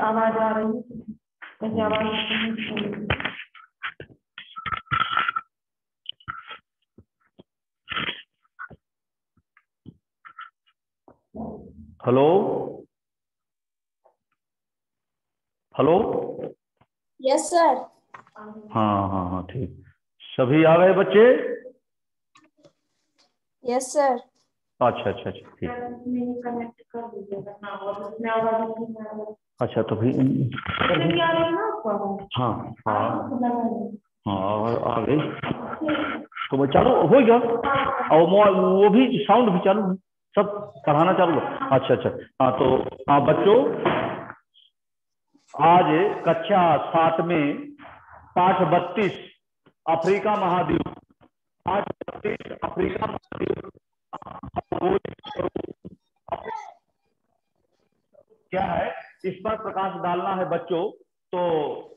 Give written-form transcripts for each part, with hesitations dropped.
आवाज आ रही है, आवाज। Hello hello. Yes sir. हाँ हाँ हाँ ठीक। सभी आ गए बच्चे? Yes sir. अच्छा अच्छा अच्छा ठीक। अच्छा तो फिर हाँ हाँ हाँ आ गई तो मैं चालू हो गया। और वो भी साउंड भी चालू है, सब पढ़ाना चालू है। अच्छा अच्छा हाँ तो हाँ बच्चों, आज कक्षा 7 में पाठ 32 अफ्रीका महाद्वीप, पाठ 32 अफ्रीका महाद्वीप क्या है, इस पर प्रकाश डालना है बच्चों। तो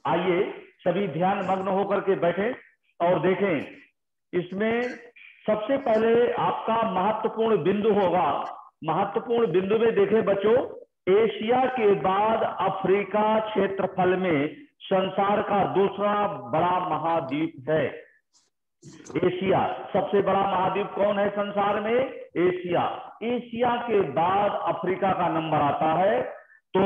आइए सभी ध्यान मग्न होकर के बैठें और देखें। इसमें सबसे पहले आपका महत्वपूर्ण बिंदु होगा। महत्वपूर्ण बिंदु में देखें बच्चों, एशिया के बाद अफ्रीका क्षेत्रफल में संसार का दूसरा बड़ा महाद्वीप है। एशिया सबसे बड़ा महाद्वीप कौन है संसार में? एशिया। एशिया के बाद अफ्रीका का नंबर आता है। तो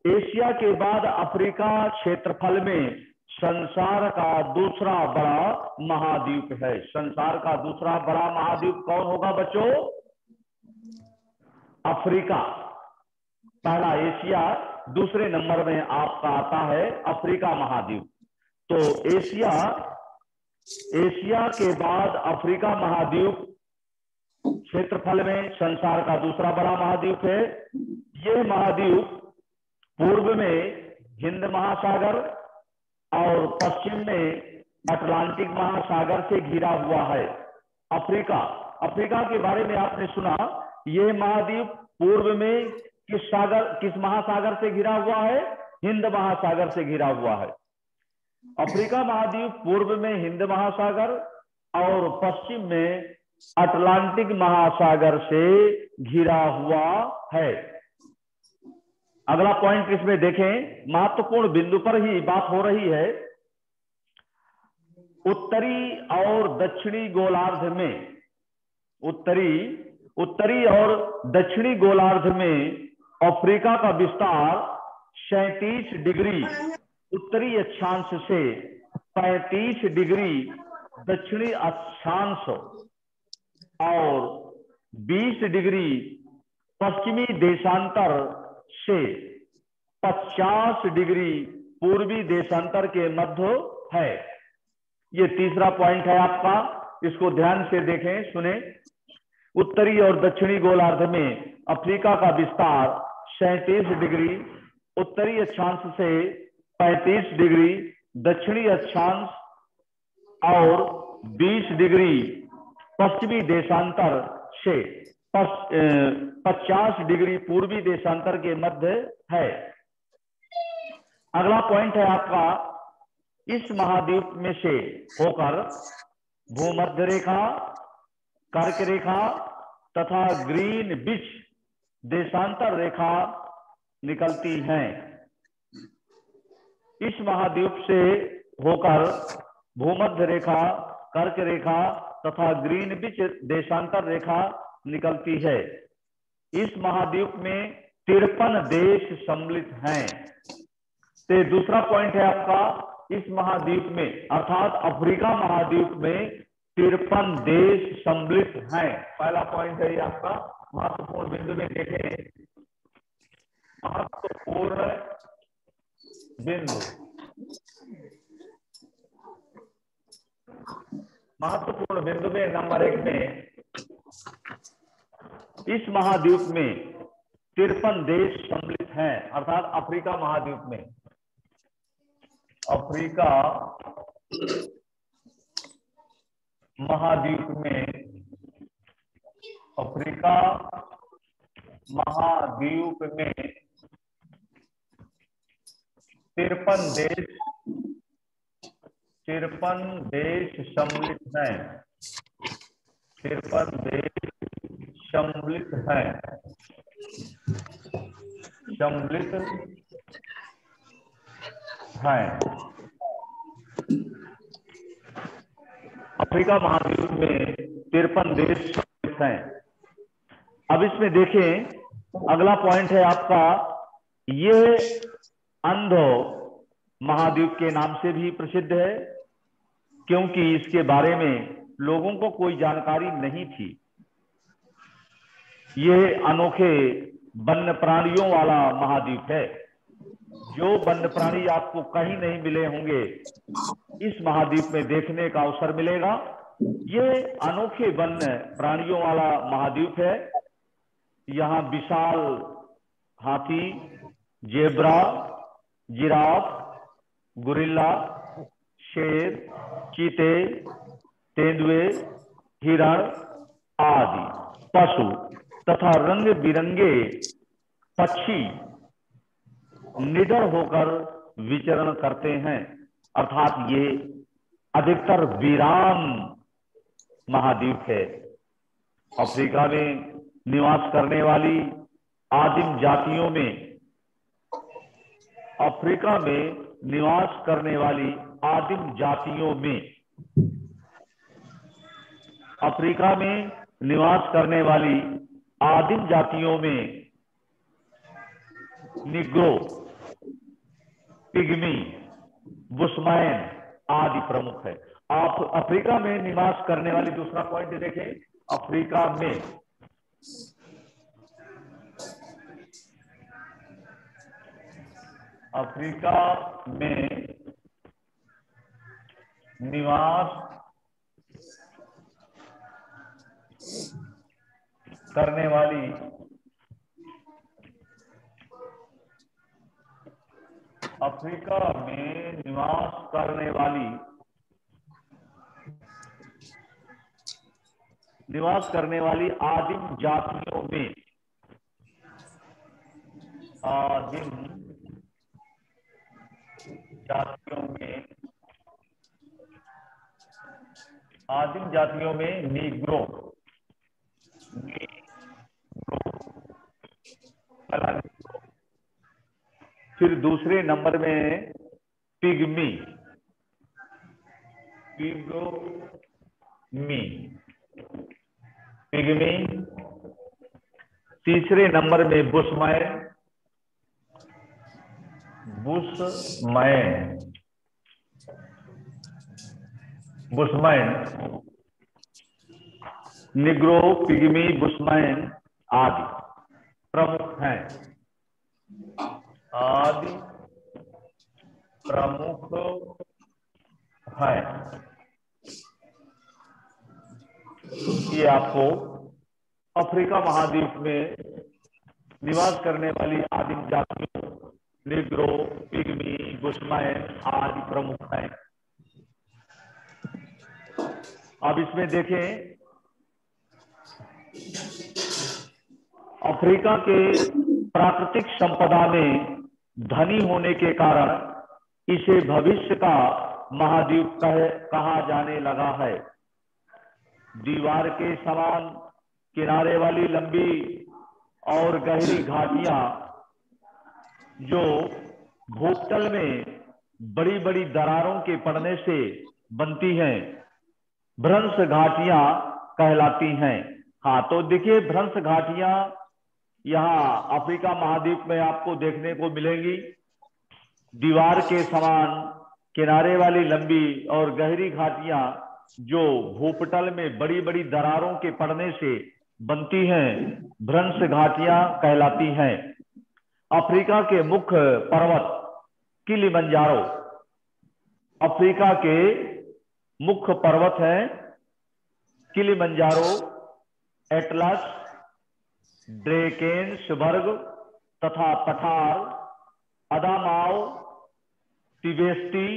एशिया के बाद अफ्रीका क्षेत्रफल में संसार का दूसरा बड़ा महाद्वीप है। संसार का दूसरा बड़ा महाद्वीप कौन होगा बच्चों? अफ्रीका। पहला एशिया, दूसरे नंबर में आपका आता है अफ्रीका महाद्वीप। तो एशिया के बाद अफ्रीका महाद्वीप क्षेत्रफल में संसार का दूसरा बड़ा महाद्वीप है। यह महाद्वीप पूर्व में हिंद महासागर और पश्चिम में अटलांटिक महासागर से घिरा हुआ है। अफ्रीका के बारे में आपने सुना। यह महाद्वीप पूर्व में किस महासागर से घिरा हुआ है? हिंद महासागर से घिरा हुआ है। अफ्रीका महाद्वीप पूर्व में हिंद महासागर और पश्चिम में अटलांटिक महासागर से घिरा हुआ है। अगला पॉइंट इसमें देखें, महत्वपूर्ण बिंदु पर ही बात हो रही है। उत्तरी और दक्षिणी गोलार्ध में, उत्तरी और दक्षिणी गोलार्ध में अफ्रीका का विस्तार 37 डिग्री उत्तरी अक्षांश से 35 डिग्री दक्षिणी अक्षांश और 20 डिग्री पश्चिमी देशांतर से 50 डिग्री पूर्वी देशांतर के मध्य है। ये तीसरा पॉइंट है आपका, इसको ध्यान से देखें, सुने। उत्तरी और दक्षिणी गोलार्ध में अफ्रीका का विस्तार 37 डिग्री उत्तरी अक्षांश से 35 डिग्री दक्षिणी अक्षांश और 20 डिग्री पश्चिमी देशांतर से 50 डिग्री पूर्वी देशांतर के मध्य है। अगला पॉइंट है आपका, इस महाद्वीप में से होकर भूमध्य रेखा, कर्क रेखा तथा ग्रीनविच देशांतर रेखा निकलती हैं। इस महाद्वीप से होकर भूमध्य रेखा, कर्क रेखा तथा ग्रीनविच देशांतर रेखा निकलती है। इस महाद्वीप में 53 देश सम्मिलित हैं। तो दूसरा पॉइंट है आपका, इस महाद्वीप में अर्थात अफ्रीका महाद्वीप में 53 देश सम्मिलित हैं। पहला पॉइंट है ये आपका महत्वपूर्ण बिंदु में देखें। महत्वपूर्ण बिंदु, महत्वपूर्ण बिंदु में नंबर 1 में इस महाद्वीप में 53 देश सम्मिलित हैं। अर्थात अफ्रीका महाद्वीप में, अफ्रीका महाद्वीप में, अफ्रीका महाद्वीप में 53 देश सम्मिलित हैं। 53 देश सम्मिलित हैं, सम्मिलित हैं। अफ्रीका महाद्वीप में 53 देश सम्मिलित हैं। अब इसमें देखें, अगला पॉइंट है आपका, ये अंधो महाद्वीप के नाम से भी प्रसिद्ध है, क्योंकि इसके बारे में लोगों को कोई जानकारी नहीं थी। ये अनोखे वन्य प्राणियों वाला महाद्वीप है। जो वन्य प्राणी आपको कहीं नहीं मिले होंगे, इस महाद्वीप में देखने का अवसर मिलेगा। ये अनोखे वन्य प्राणियों वाला महाद्वीप है। यहाँ विशाल हाथी, जेब्रा, जिराफ, गोरिल्ला, शेर, चीते, तेंदुए, हिरण आदि पशु तथा रंग बिरंगे पक्षी निडर होकर विचरण करते हैं। अर्थात ये अधिकतर वीरान महाद्वीप है। अफ्रीका में निवास करने वाली आदिम जातियों में, अफ्रीका में निवास करने वाली आदिम जातियों में, अफ्रीका में निवास करने वाली आदिम जातियों में निग्रो, पिग्मी, बुशमैन आदि प्रमुख है। आप अफ्रीका में निवास करने वाली, दूसरा पॉइंट देखें, अफ्रीका में निवास करने वाली अफ्रीका में निवास करने वाली आदिम जातियों में, आदिम जातियों में नीग्रो, फिर दूसरे नंबर में पिग्मी, तीसरे नंबर में बुशमैन, निग्रो, पिग्मी, बुशमैन आदि प्रमुख हैं, आदि प्रमुख हैं। ये आपको अफ्रीका महाद्वीप में निवास करने वाली आदिम जातियों, निग्रो, पिग्मी, बुशमैन आदि प्रमुख हैं। अब इसमें देखें, अफ्रीका के प्राकृतिक संपदा में धनी होने के कारण इसे भविष्य का महाद्वीप कहा जाने लगा है। दीवार के समान किनारे वाली लंबी और गहरी घाटियां जो भूतल में बड़ी बड़ी दरारों के पड़ने से बनती हैं, भ्रंश घाटियां कहलाती हैं। हाँ, तो देखिए, भ्रंश घाटियां यहाँ अफ्रीका महाद्वीप में आपको देखने को मिलेंगी। दीवार के समान किनारे वाली लंबी और गहरी घाटियां जो भूपटल में बड़ी बड़ी दरारों के पड़ने से बनती हैं, भ्रंश घाटियां कहलाती हैं। अफ्रीका के मुख्य पर्वत किलिमंजारो, अफ्रीका के मुख्य पर्वत हैं किलिमंजारो, एटलस, ड्रेकेंसबर्ग तथा पठार, अदामाओ, तिबेस्टी,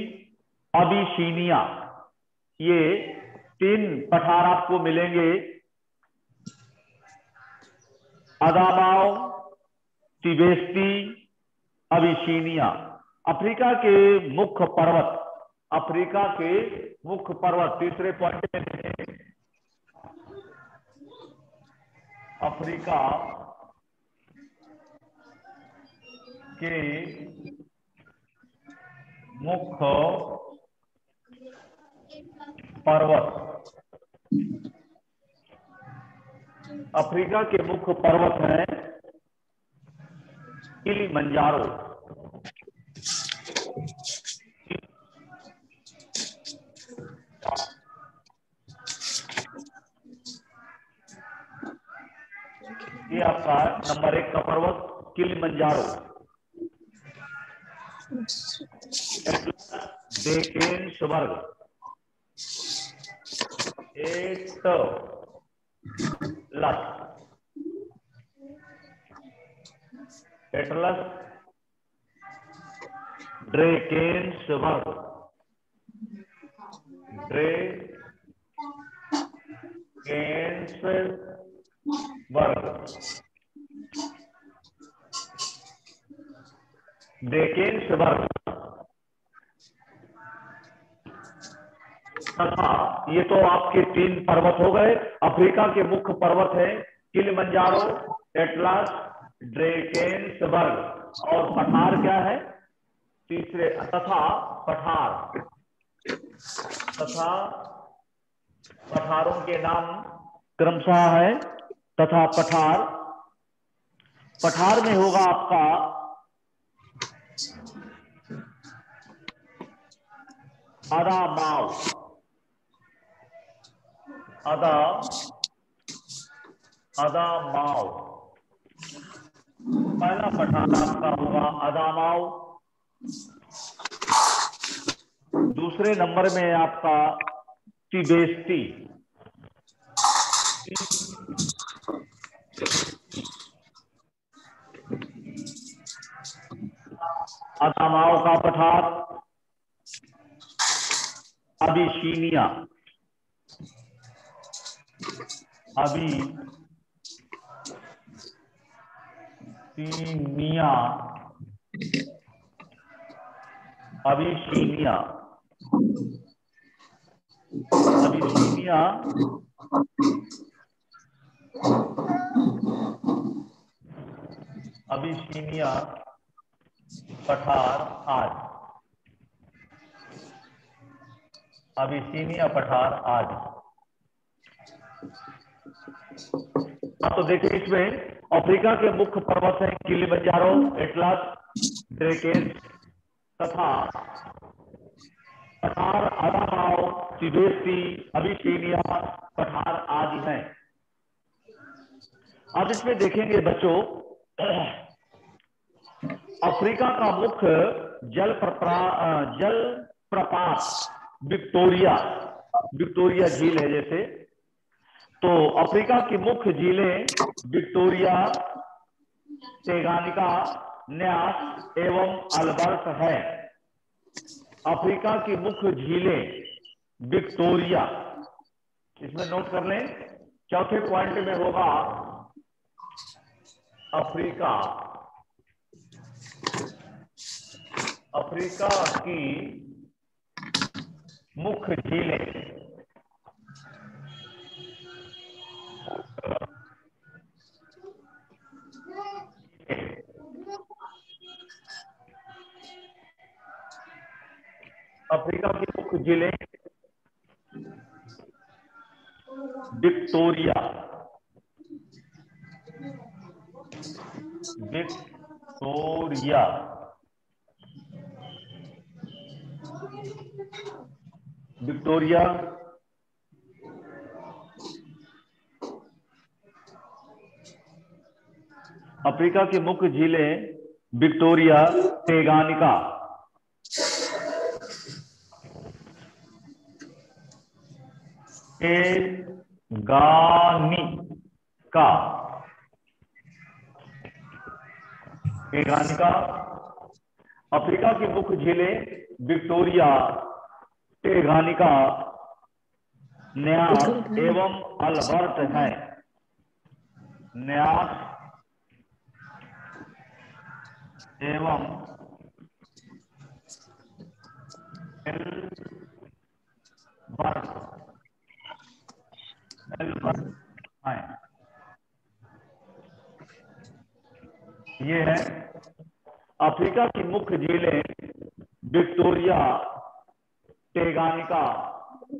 अबिसीनिया। ये 3 पठार आपको मिलेंगे, अदामाओ, तिबेस्ती, अबिसीनिया। अफ्रीका के मुख्य पर्वत, अफ्रीका के मुख्य पर्वत, तीसरे पॉइंट में अफ्रीका के मुख्य पर्वत, अफ्रीका के मुख्य पर्वत हैं किलिमंजारो। ये आपका नंबर 1 का पर्वत किलिमंजारो। डेकेनस्बर्ग, एटलस, ड्रेकेनस्बर्ग, डेकेनस्बर्ग तथा ये तो आपके 3 पर्वत हो गए। अफ्रीका के मुख्य पर्वत है किलिमंजारो, एटलस, ड्रेकेनस्बर्ग। और पठार क्या है? तीसरे तथा पठारों के नाम क्रमशः है तथा पठार में होगा आपका अदामाव। पहला पठार आपका होगा अदामाव। दूसरे नंबर में आपका तिबेस्ती, अदामाव का पठार अबिसीनिया, अबिसीनिया पठार आज, अबिसीनिया पठार आज। तो देखिए इसमें अफ्रीका के मुख्य पर्वत हैं किलिमंजारो, एटलस, ड्रेकेन तथा पठार अदामाव, तिबेस्ती, अबिसीनिया पठार आदि हैं। अब इसमें देखेंगे बच्चों, अफ्रीका का मुख्य जल प्रपात विक्टोरिया झील है। जैसे तो अफ्रीका की मुख्य झीलें विक्टोरिया, टेगानिका, न्यास एवं अल्बर्ट है। अफ्रीका की मुख्य झीलें विक्टोरिया, इसमें नोट कर लें। चौथे पॉइंट में होगा अफ्रीका की मुख्य झीलें अफ्रीका की मुख्य झीलें विक्टोरिया, अफ्रीका की मुख्य झीलें विक्टोरिया, टेगानिका, टेगानिका। अफ्रीका की मुख्य झीलें विक्टोरिया, टेगानिका, न्यास एवं अल्बर्ट हैं। न्यास एवं ये है अफ्रीका की मुख्य झीलें विक्टोरिया, टेगानिका,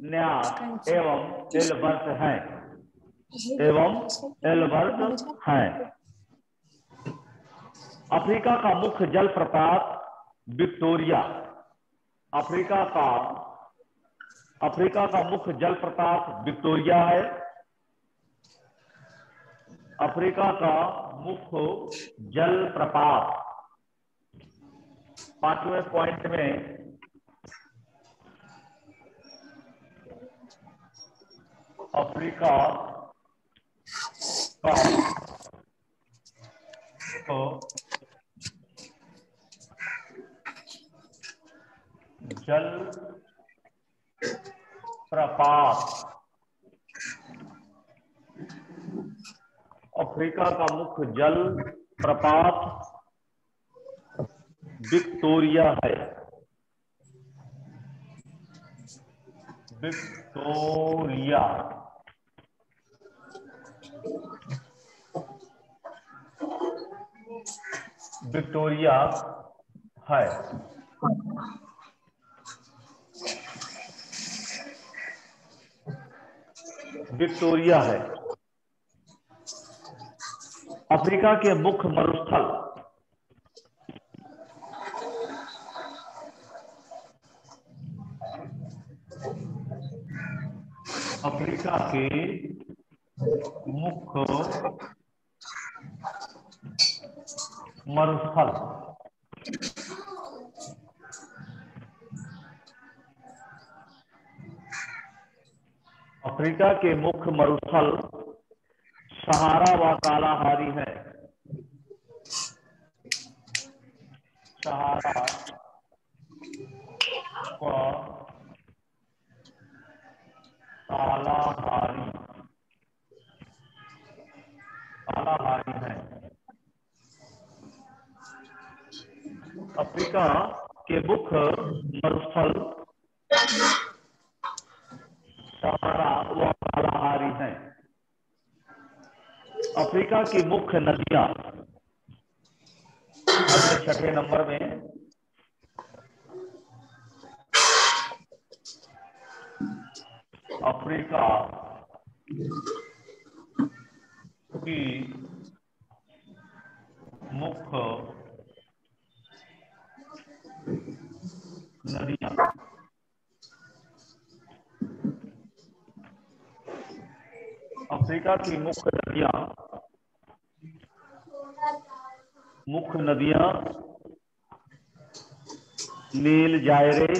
न्यास एवं एल्बर्ट हैं। अफ्रीका का मुख्य जलप्रपात विक्टोरिया। अफ्रीका का मुख्य जलप्रपात विक्टोरिया है। अफ्रीका का मुख्य जलप्रपात, 5वें पॉइंट में अफ्रीका का जल प्रपात, अफ्रीका का मुख्य जल प्रपात विक्टोरिया है। विक्टोरिया है। विक्टोरिया है। अफ्रीका के मुख्य मरुस्थल, अफ्रीका के मुख्य मरुस्थल अफ्रीका के मुख्य मरुस्थल सहारा व कालाहारी है। सहारा व कालाहारी है। अफ्रीका के मुख्य मरुस्थल सहारा व कालाहारी हैं। अफ्रीका की मुख्य नदियां, अगले 6ठे नंबर में अफ्रीका की मुख्य नदियां, अफ्रीका की मुख्य नदियां नील, जायरे,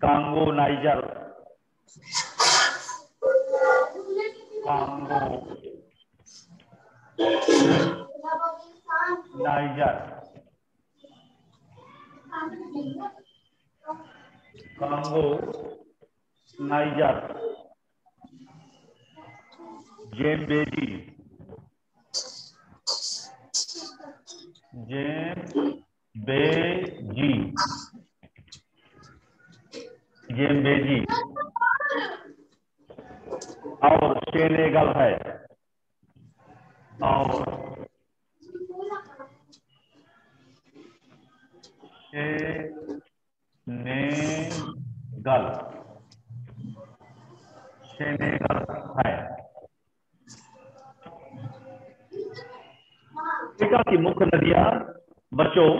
कांगो, नाइजर, जेम्बेजी, और सेनेगल है। और सेनेगल है। अफ्रीका की मुख्य नदियां बच्चों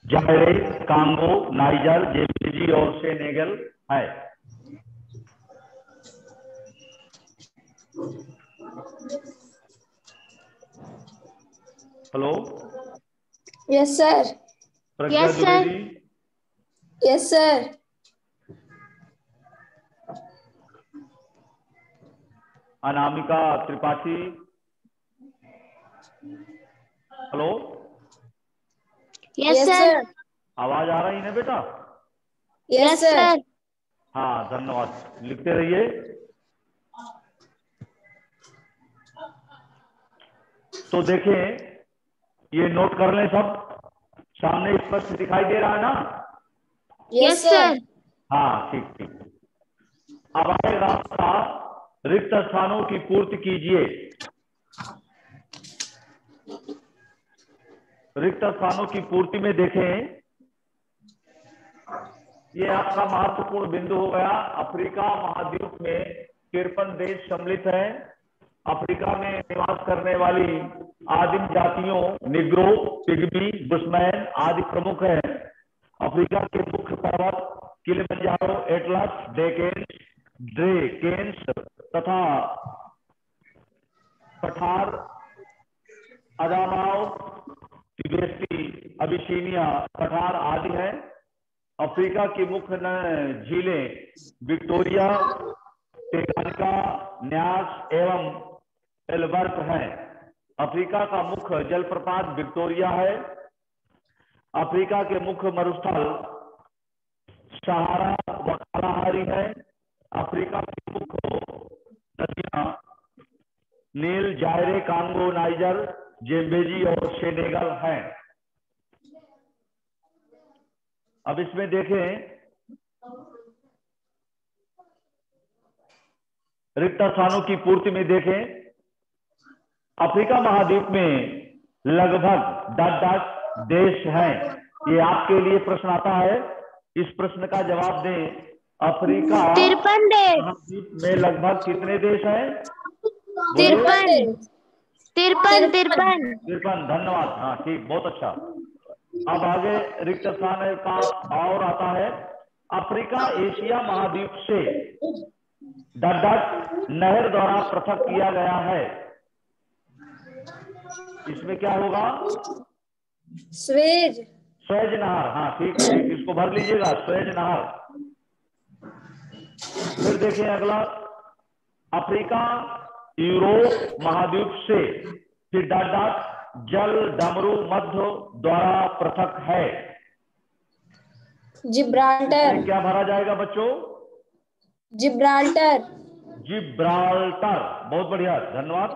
जायरे, कांगो, नाइजर, जेम्बेजी और सेनेगल है। Hello, yes sir. Pragya Dwivedi, yes sir. Anamika Tripathi, hello, yes sir. आवाज आ रही है बेटा? Yes sir. हाँ, धन्यवाद, लिखते रहिए। तो देखें, ये नोट कर लें सब। सामने स्पष्ट दिखाई दे रहा है ना? Yes sir. हाँ ठीक ठीक। अब आएगा आपका रिक्त स्थानों की पूर्ति कीजिए। रिक्त स्थानों की पूर्ति में देखें, ये आपका महत्वपूर्ण बिंदु हो गया। अफ्रीका महाद्वीप में 53 देश सम्मिलित हैं। अफ्रीका में निवास करने वाली आदिम जातियों निग्रो, पिग्मी, बुशमैन आदि प्रमुख हैं। अफ्रीका के मुख्य पर्वत किलिमंजारो, एटलस, ड्रेकेंस तथा पठार, अदामाव, तिबेटी, अबिसीनिया, पठार आदि हैं। अफ्रीका की मुख्य झीलें विक्टोरिया, टेंगानिका, न्यास एवं एल्बर्ट हैं। अफ्रीका का मुख्य जलप्रपात विक्टोरिया है। अफ्रीका के मुख्य मरुस्थल सहारा व कालाहारी है। अफ्रीका की मुख्य नदियां नील, जायरे, कांगो, नाइजर, जेम्बेजी और सेनेगल हैं। अब इसमें देखें, रिक्त स्थानों की पूर्ति में देखें, अफ्रीका महाद्वीप में लगभग 10 देश हैं। ये आपके लिए प्रश्न आता है, इस प्रश्न का जवाब दें। अफ्रीका 53 देश। महाद्वीप में लगभग कितने देश हैं? 53। धन्यवाद। हाँ ठीक, बहुत अच्छा। अब आगे रिक्त स्थान का और आता है। अफ्रीका एशिया महाद्वीप से नहर द्वारा पृथक किया गया है। इसमें क्या होगा? स्वेज नहर। हाँ ठीक ठीक, इसको भर लीजिएगा, स्वेज नहर। फिर देखें अगला, अफ्रीका यूरोप महाद्वीप से फिर जल डमरू मध्य द्वारा पृथक है। जिब्राल्टर। क्या भरा जाएगा बच्चों? जिब्राल्टर। बहुत बढ़िया, धन्यवाद।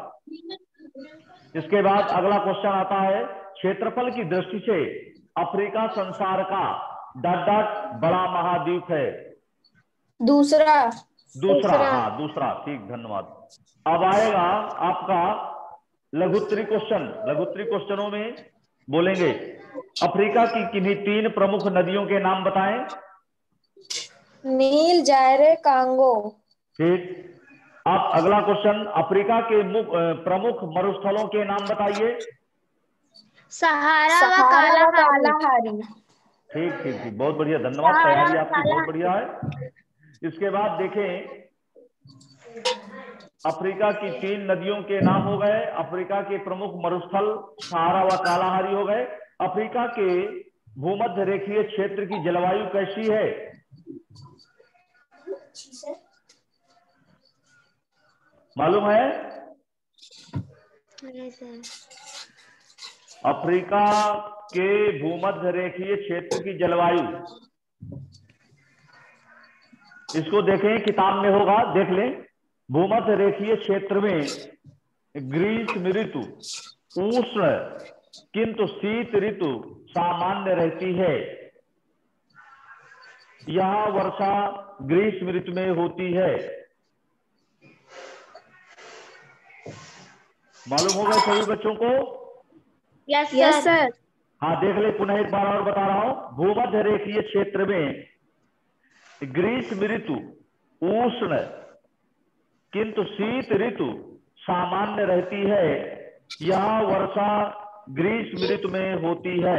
इसके बाद अगला क्वेश्चन आता है, क्षेत्रफल की दृष्टि से अफ्रीका संसार का बड़ा महाद्वीप है। दूसरा। हाँ दूसरा, ठीक, धन्यवाद। अब आएगा आपका लघुत्तरी क्वेश्चन। लघुत्तरी क्वेश्चनों में बोलेंगे, अफ्रीका की किन्हीं 3 प्रमुख नदियों के नाम बताएं। नील, जायरे, कांगो। ठीक। अब अगला क्वेश्चन, अफ्रीका के प्रमुख मरुस्थलों के नाम बताइए। सहारा व कालाहारी। ठीक ठीक ठीक, बहुत बढ़िया, धन्यवाद। तैयारी आपकी बहुत बढ़िया है। इसके बाद देखें, अफ्रीका की 3 नदियों के नाम हो गए। अफ्रीका के प्रमुख मरुस्थल सहारा व कालाहारी हो गए। अफ्रीका के भूमध्य रेखीय क्षेत्र की जलवायु कैसी है? मालूम है? अफ्रीका के भूमध्य रेखीय क्षेत्र की जलवायु, इसको देखें, किताब में होगा, देख लें। भूमध्य रेखीय क्षेत्र में ग्रीष्म ऋतु उष्ण किंतु शीत ऋतु सामान्य रहती है। यहाँ वर्षा ग्रीष्म ऋतु में होती है। मालूम होगा सभी बच्चों को? Yes sir. हाँ देख ले, पुनः एक बार और बता रहा हूं। भूमध्य रेखीय क्षेत्र में ग्रीष्म ऋतु उष्ण किंतु शीत ऋतु सामान्य रहती है। यहाँ वर्षा ग्रीष्म ऋतु में होती है।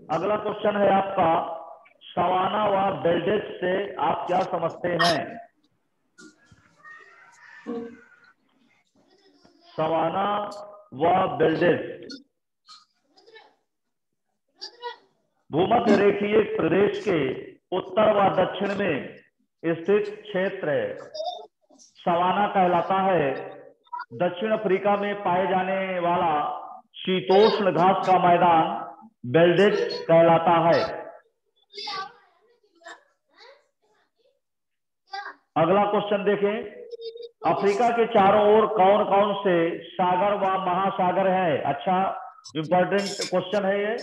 अगला क्वेश्चन है आपका, सवाना व बेल्डेज से आप क्या समझते हैं? सवाना व बेल्डेज भूमध्य रेखीय प्रदेश के उत्तर व दक्षिण में स्थित क्षेत्र सवाना कहलाता है। दक्षिण अफ्रीका में पाए जाने वाला शीतोष्ण घास का मैदान बेल्डेज कहलाता है। अगला क्वेश्चन देखें, अफ्रीका के चारों ओर कौन कौन से सागर व महासागर हैं? अच्छा इंपॉर्टेंट क्वेश्चन है ये।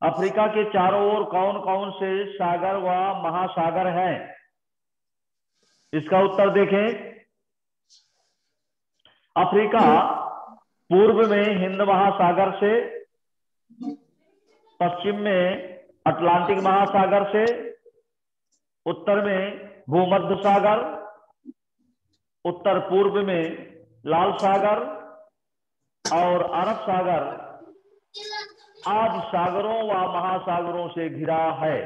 अफ्रीका के चारों ओर कौन कौन से सागर व महासागर हैं? इसका उत्तर देखें, अफ्रीका पूर्व में हिंद महासागर से, पश्चिम में अटलांटिक महासागर से, उत्तर में भूमध्य सागर, उत्तर पूर्व में लाल सागर और अरब सागर आदि सागरों व महासागरों से घिरा है।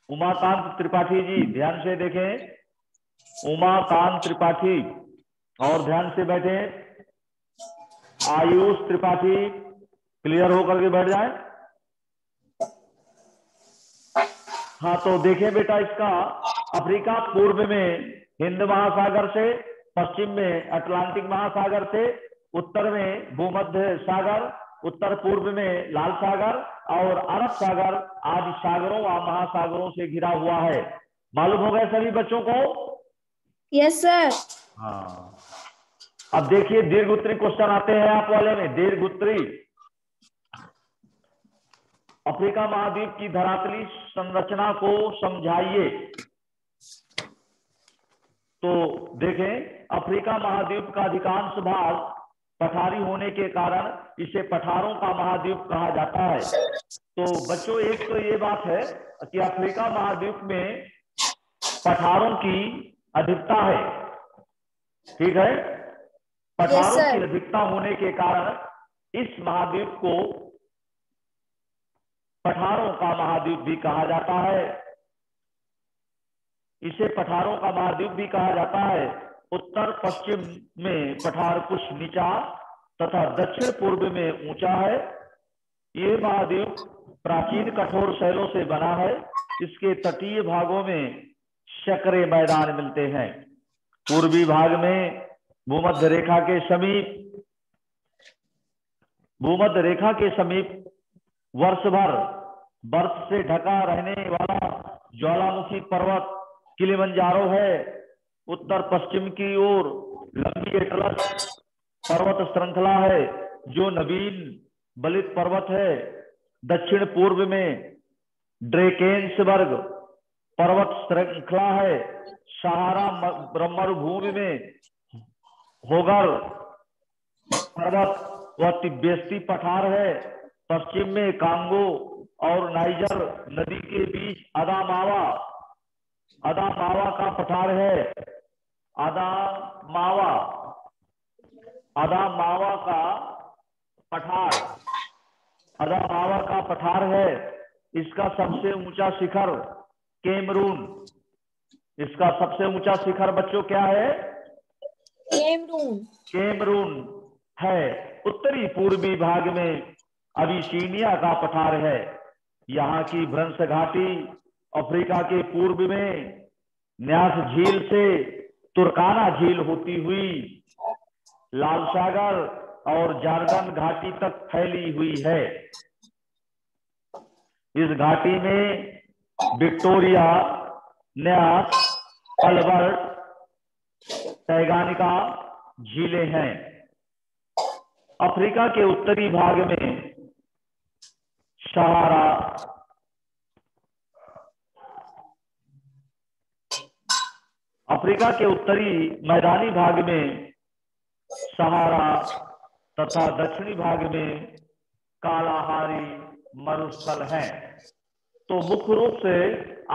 उमाकांत त्रिपाठी जी ध्यान से देखें, उमाकांत त्रिपाठी और ध्यान से बैठे। आयुष त्रिपाठी क्लियर होकर के बैठ जाए। हाँ तो देखें बेटा, इसका अफ्रीका पूर्व में हिंद महासागर से, पश्चिम में अटलांटिक महासागर से, उत्तर में भूमध्य सागर, उत्तर पूर्व में लाल सागर और अरब सागर आदि सागरों व महासागरों से घिरा हुआ है। मालूम हो गया सभी बच्चों को? Yes sir. हाँ, अब देखिए दीर्घ उत्तरी क्वेश्चन आते हैं आप वाले में। दीर्घ उत्तरी, अफ्रीका महाद्वीप की धरातली संरचना को समझाइए। तो देखें, अफ्रीका महाद्वीप का अधिकांश भाग पठारी होने के कारण इसे पठारों का महाद्वीप कहा जाता है। तो बच्चों एक तो ये बात है कि अफ्रीका महाद्वीप में पठारों की अधिकता है, ठीक है। पठारों की अधिकता होने के कारण इस महाद्वीप को पठारों का महाद्वीप भी कहा जाता है। इसे पठारों का महाद्वीप भी कहा जाता है। उत्तर पश्चिम में पठार कुछ नीचा तथा दक्षिण पूर्व में ऊंचा है। ये महाद्वीप प्राचीन कठोर शैलों से बना है। इसके तटीय भागों में शकरे मैदान मिलते हैं। पूर्वी भाग में भूमध्य रेखा के समीप वर्ष भर बर्फ से ढका रहने वाला ज्वालामुखी पर्वत किलिमंजारो है। उत्तर पश्चिम की ओर लंबी एटलस पर्वत श्रृंखला है जो नवीन बलित पर्वत है। दक्षिण पूर्व में ड्रेकेंसबर्ग पर्वत श्रृंखला है। सहारा मरुभूमि में होगर पर्वत व तिब्बती पठार है। पश्चिम में कांगो और नाइजर नदी के बीच अदामावा का पठार है। अदामावा का पठार है। इसका सबसे ऊंचा शिखर कैमरून। इसका सबसे ऊंचा शिखर बच्चों क्या है? कैमरून है। उत्तरी पूर्वी भाग में अबिसीनिया का पठार है। यहाँ की भ्रंश घाटी अफ्रीका के पूर्व में न्यास झील से तुर्काना झील होती हुई लाल सागर और जार्गन घाटी तक फैली हुई है। इस घाटी में विक्टोरिया, न्यास, अल्बर्ट, टैंगानिका झीलें हैं। अफ्रीका के उत्तरी भाग में सहारा, अफ्रीका के उत्तरी मैदानी भाग में सहारा तथा दक्षिणी भाग में कालाहारी मरुस्थल हैं। तो मुख्य रूप से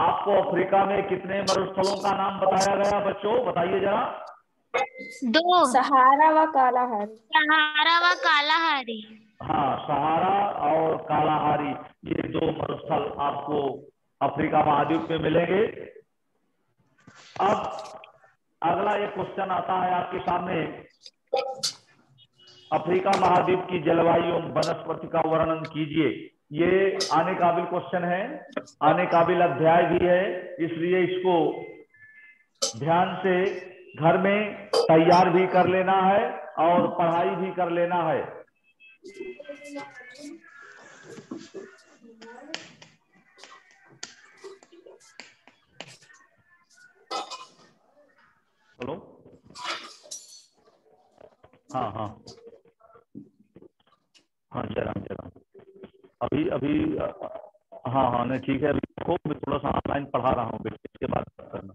आपको अफ्रीका में कितने मरुस्थलों का नाम बताया गया बच्चों? बताइए जरा। 2, सहारा व कालाहारी। हाँ, सहारा और कालाहारी, ये 2 मरुस्थल आपको अफ्रीका महाद्वीप में मिलेंगे। अब अगला एक क्वेश्चन आता है आपके सामने। अफ्रीका महाद्वीप की जलवायु एवं वनस्पति का वर्णन कीजिए। ये आने काबिल क्वेश्चन है, आने काबिल अध्याय भी है, इसलिए इसको ध्यान से घर में तैयार भी कर लेना है और पढ़ाई भी कर लेना है। हाँ हाँ हाँ, जयराम जयराम। अभी अभी हाँ हाँ, नहीं ठीक है, अभी को मैं थोड़ा सा ऑनलाइन पढ़ा रहा हूँ, इसके बाद करना।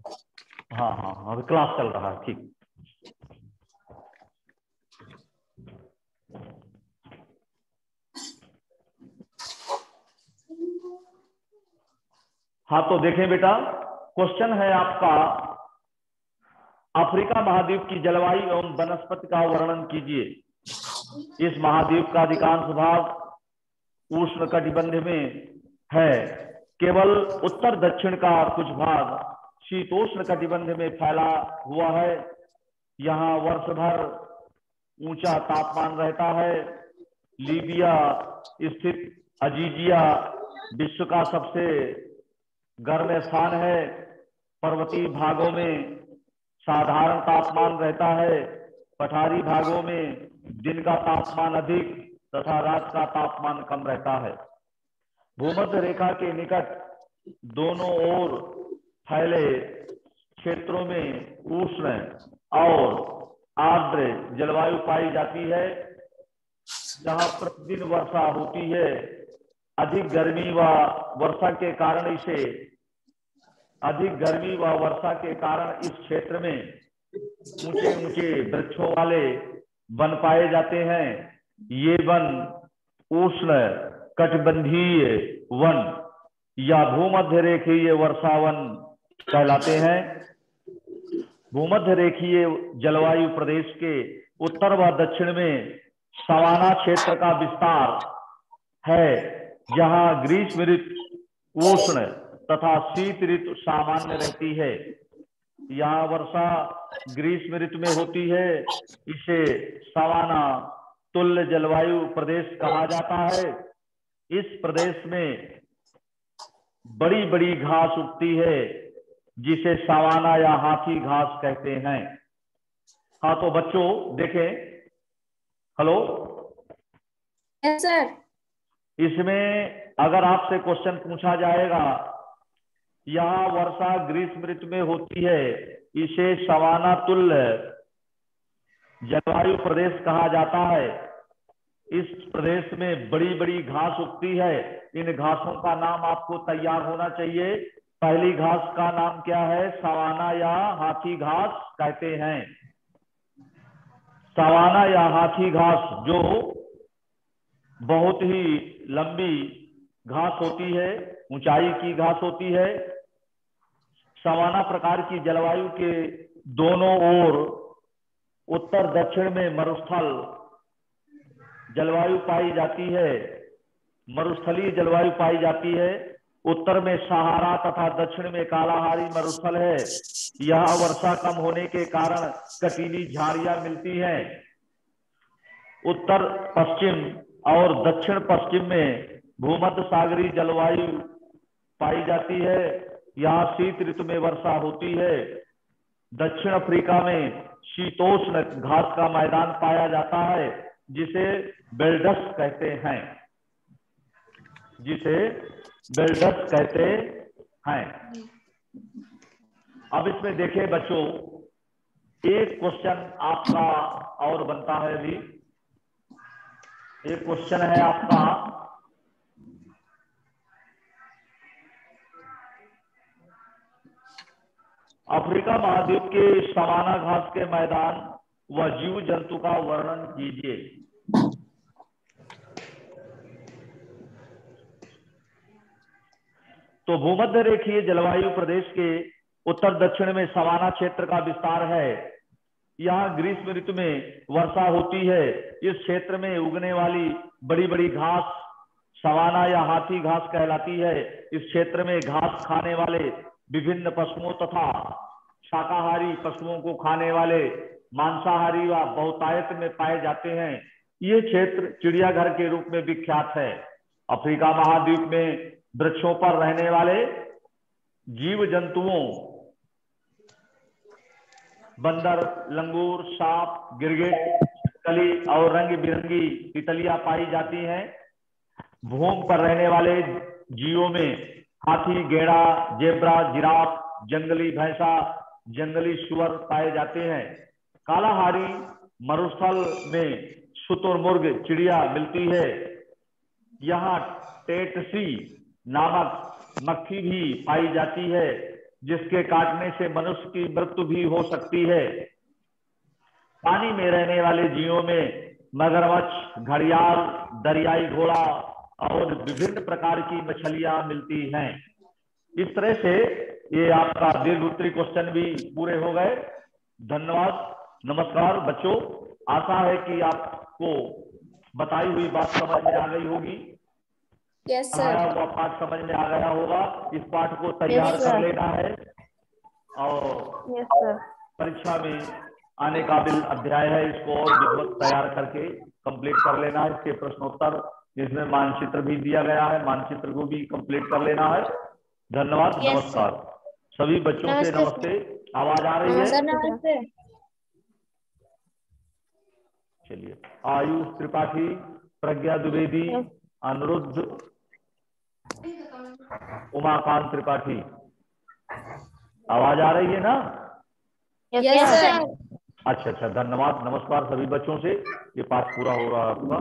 हाँ हाँ हाँ, अभी क्लास चल रहा है, ठीक। हाँ तो देखें बेटा, क्वेश्चन है आपका, अफ्रीका महाद्वीप की जलवायु एवं वनस्पति का वर्णन कीजिए। इस महाद्वीप का अधिकांश भाग उष्णकटिबंध में है, केवल उत्तर दक्षिण का कुछ भाग शीतोष्ण कटिबंध में फैला हुआ है। यहाँ वर्ष भर ऊंचा तापमान रहता है। लीबिया स्थित अजीजिया विश्व का सबसे गर्म स्थान है। पर्वतीय भागों में साधारण तापमान रहता है। पठारी भागों में दिन का तापमान अधिक तथा रात का तापमान कम रहता है। भूमध्य रेखा के निकट दोनों ओर फैले क्षेत्रों में उष्ण और आर्द्र जलवायु पाई जाती है। जहां प्रतिदिन वर्षा होती है। अधिक गर्मी व वर्षा के कारण इस क्षेत्र में ऊंचे ऊंचे वृक्षों वाले वन पाए जाते हैं। ये वन उष्ण कटिबंधीय वन या भूमध्य रेखीय वर्षावन कहलाते हैं। भूमध्य रेखीय जलवायु प्रदेश के उत्तर व दक्षिण में सवाना क्षेत्र का विस्तार है, जहां ग्रीष्म ऋतु उष्ण तथा शीत ऋतु सामान्य रहती है। यहाँ वर्षा ग्रीष्म ऋतु में होती है। इसे सवाना तुल्य जलवायु प्रदेश कहा जाता है। इस प्रदेश में बड़ी बड़ी घास उगती है, जिसे सवाना या हाथी घास कहते हैं। हाँ तो बच्चों देखें, हेलो, यस सर। इसमें अगर आपसे क्वेश्चन पूछा जाएगा, यहाँ वर्षा ग्रीष्म ऋतु में होती है, इसे सवाना तुल्य जलवायु प्रदेश कहा जाता है। इस प्रदेश में बड़ी बड़ी घास उगती है। इन घासों का नाम आपको तैयार होना चाहिए। पहली घास का नाम क्या है? सवाना या हाथी घास कहते हैं। सवाना या हाथी घास जो बहुत ही लंबी घास होती है, ऊंचाई की घास होती है। सवाना प्रकार की जलवायु के दोनों ओर उत्तर दक्षिण में मरुस्थल जलवायु पाई जाती है, मरुस्थलीय जलवायु पाई जाती है। उत्तर में सहारा तथा दक्षिण में कालाहारी मरुस्थल है। यहाँ वर्षा कम होने के कारण कटीली झाड़ियां मिलती हैं। उत्तर पश्चिम और दक्षिण पश्चिम में भूमध्य सागरीय जलवायु पाई जाती है। यहाँ शीत ऋतु में वर्षा होती है। दक्षिण अफ्रीका में शीतोष्ण घास का मैदान पाया जाता है, जिसे बेल्डस कहते हैं, जिसे बेल्डस कहते हैं। अब इसमें देखें बच्चों, एक क्वेश्चन आपका और बनता है। अभी एक क्वेश्चन है आपका, अफ्रीका महाद्वीप के सवाना घास के मैदान व जीव जंतु का वर्णन कीजिए। तो भूमध्य रेखीय जलवायु प्रदेश के उत्तर दक्षिण में सवाना क्षेत्र का विस्तार है। यहाँ ग्रीष्म ऋतु में वर्षा होती है। इस क्षेत्र में उगने वाली बड़ी बड़ी घास सवाना या हाथी घास कहलाती है। इस क्षेत्र में घास खाने वाले विभिन्न पशुओं तथा शाकाहारी पशुओं को खाने वाले मांसाहारी व बहुतायत में पाए जाते हैं। ये क्षेत्र चिड़ियाघर के रूप में विख्यात है। अफ्रीका महाद्वीप में वृक्षों पर रहने वाले जीव जंतुओं बंदर, लंगूर, सांप, गिरगिट, कली और रंग बिरंगी तितलियां पाई जाती हैं। भूमि पर रहने वाले जीवों में हाथी, गेड़ा, जेब्रा, जिराफ, जंगली भैंसा, जंगली सुअर पाए जाते हैं। कालाहारी मरुस्थल में शुतुरमुर्ग चिड़िया मिलती है। यहाँ टेटसी नामक मक्खी भी पाई जाती है, जिसके काटने से मनुष्य की मृत्यु भी हो सकती है। पानी में रहने वाले जीवों में मगरमच्छ, घड़ियाल, दरियाई घोड़ा और विभिन्न प्रकार की मछलियां मिलती हैं। इस तरह से ये आपका दीर्घ उत्तरी क्वेश्चन भी पूरे हो गए। धन्यवाद, नमस्कार बच्चों। आशा है कि आपको बताई हुई बात समझ में आ गई होगी। यस पढ़ाया सर। हुआ पाठ समझ में आ गया होगा। इस पाठ को तैयार कर लेना है और यस सर। परीक्षा में आने काबिल अध्याय है, इसको और विधिवत तैयार करके कंप्लीट कर लेना है। इसके प्रश्नोत्तर, इसमें मानचित्र भी दिया गया है, मानचित्र को भी कंप्लीट कर लेना है। धन्यवाद, Yes, नमस्कार। सभी बच्चों से नमस्ते नमस्ते। आवाज आ रही है? सर। नमस्ते। चलिए, आयुष त्रिपाठी, प्रज्ञा द्विवेदी, अनिरुद्ध, उमाकांत त्रिपाठी, आवाज आ रही है ना? Yes sir. अच्छा अच्छा, धन्यवाद, नमस्कार सभी बच्चों से। ये पाठ पूरा हो रहा है आपका।